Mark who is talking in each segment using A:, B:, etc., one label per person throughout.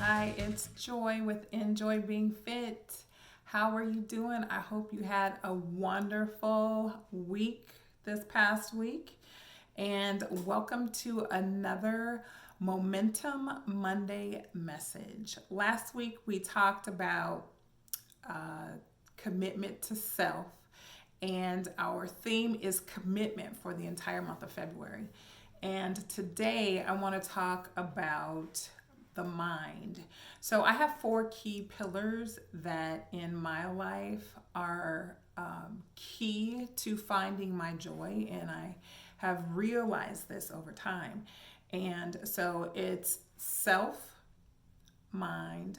A: Hi, it's Joy with Enjoy Being Fit. How are you doing? I hope you had a wonderful week this past week. And welcome to another Momentum Monday message. Last week we talked about commitment to self, and our theme is commitment for the entire month of February. And today I want to talk about the mind. So I have four key pillars that in my life are key to finding my joy, and I have realized this over time. And so it's self, mind,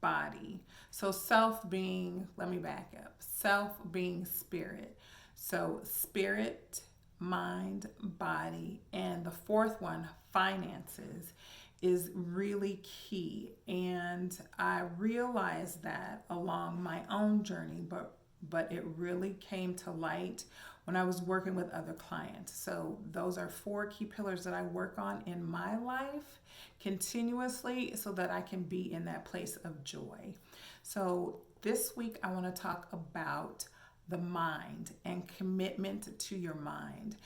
A: body. So self being, let me back up. Self being spirit. So spirit, mind, body, and the fourth one, finances, is really key. And I realized that along my own journey, but it really came to light when I was working with other clients. So those are four key pillars that I work on in my life continuously so that I can be in that place of joy. So this week I want to talk about the mind and commitment to your mind.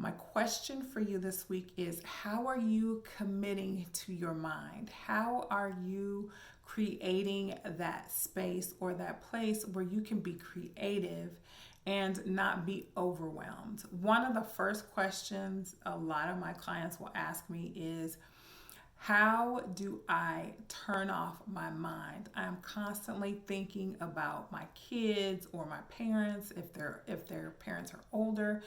A: My question for you this week is, how are you committing to your mind? How are you creating that space or that place where you can be creative and not be overwhelmed? One of the first questions a lot of my clients will ask me is, how do I turn off my mind? I'm constantly thinking about my kids or my parents if their parents are older.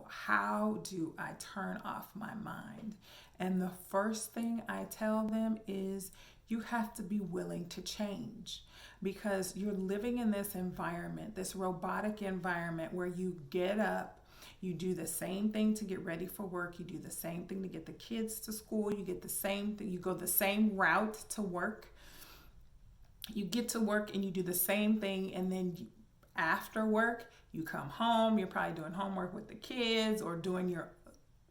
A: How do I turn off my mind? And the first thing I tell them is you have to be willing to change, because you're living in this environment, this robotic environment where you get up, you do the same thing to get ready for work. You do the same thing to get the kids to school. You get the same thing. You go the same route to work. You get to work and you do the same thing. And then after work, you come home. You're probably doing homework with the kids or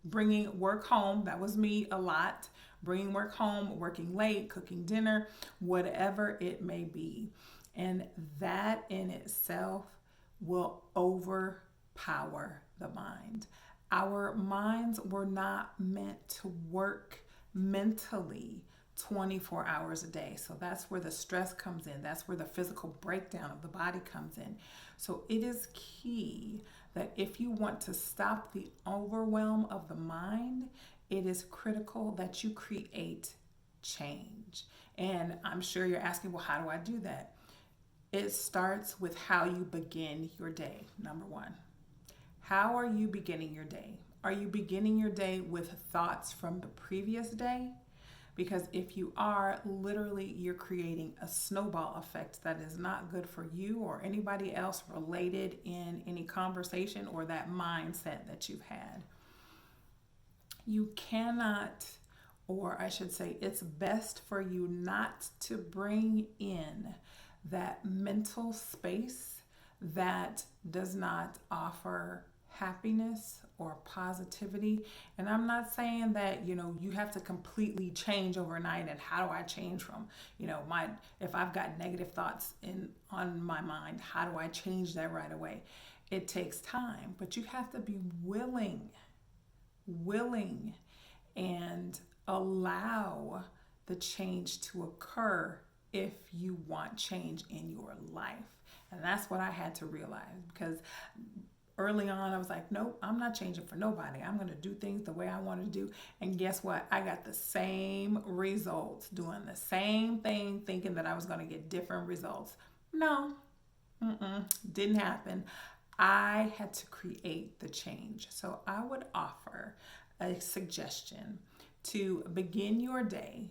A: bringing work home. That was me a lot. Bringing work home, working late, cooking dinner, whatever it may be. And that in itself will overpower the mind. Our minds were not meant to work mentally 24 hours a day. So that's where the stress comes in. That's where the physical breakdown of the body comes in. So it is key that if you want to stop the overwhelm of the mind, it is critical that you create change. And I'm sure you're asking, well, how do I do that? It starts with how you begin your day, number one. How are you beginning your day? Are you beginning your day with thoughts from the previous day? Because if you are, literally, you're creating a snowball effect that is not good for you or anybody else related in any conversation or that mindset that you've had. You cannot, or I should say, it's best for you not to bring in that mental space that does not offer happiness or positivity. And I'm not saying that, you have to completely change overnight. And how do I change from, if I've got negative thoughts on my mind, how do I change that right away? It takes time, but you have to be willing and allow the change to occur if you want change in your life. And that's what I had to realize, because early on I was like, nope, I'm not changing for nobody. I'm going to do things the way I want to do. And guess what? I got the same results doing the same thing, thinking that I was going to get different results. No, didn't happen. I had to create the change. So I would offer a suggestion to begin your day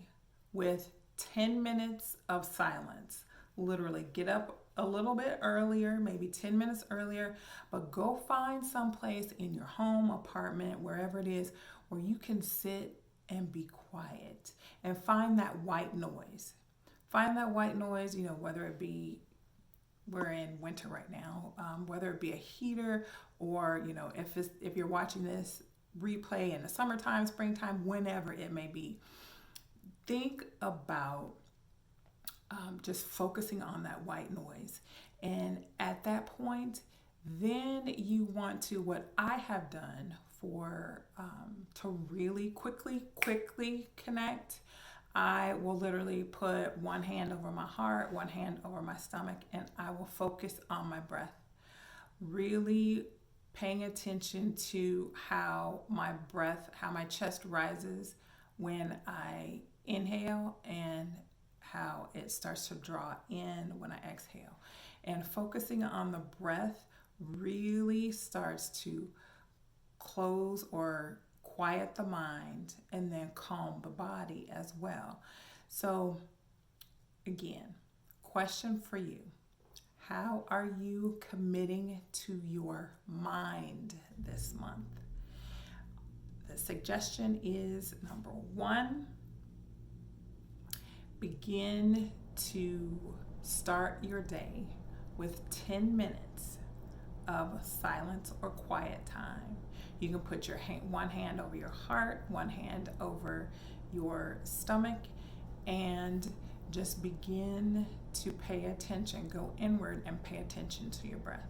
A: with 10 minutes of silence. Literally get up a little bit earlier, maybe 10 minutes earlier, but go find some place in your home, apartment, wherever it is, where you can sit and be quiet and find that white noise. Find that white noise, whether it be, we're in winter right now, whether it be a heater or, if you're watching this replay in the summertime, springtime, whenever it may be, think about just focusing on that white noise. And at that point, then you want to, what I have done for to really quickly connect, I will literally put one hand over my heart, one hand over my stomach, and I will focus on my breath. Really paying attention to how my breath, how my chest rises when I inhale and how it starts to draw in when I exhale. And focusing on the breath really starts to close or quiet the mind and then calm the body as well. So, again, question for you. How are you committing to your mind this month? The suggestion is number one, begin to start your day with 10 minutes of silence or quiet time. You can put your one hand over your heart, one hand over your stomach, and just begin to pay attention. Go inward and pay attention to your breath.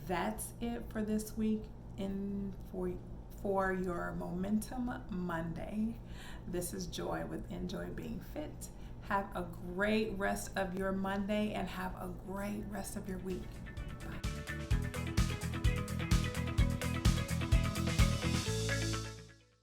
A: That's it for this week for your Momentum Monday. This is Joy with Enjoy Being Fit. Have a great rest of your Monday and have a great rest of your week.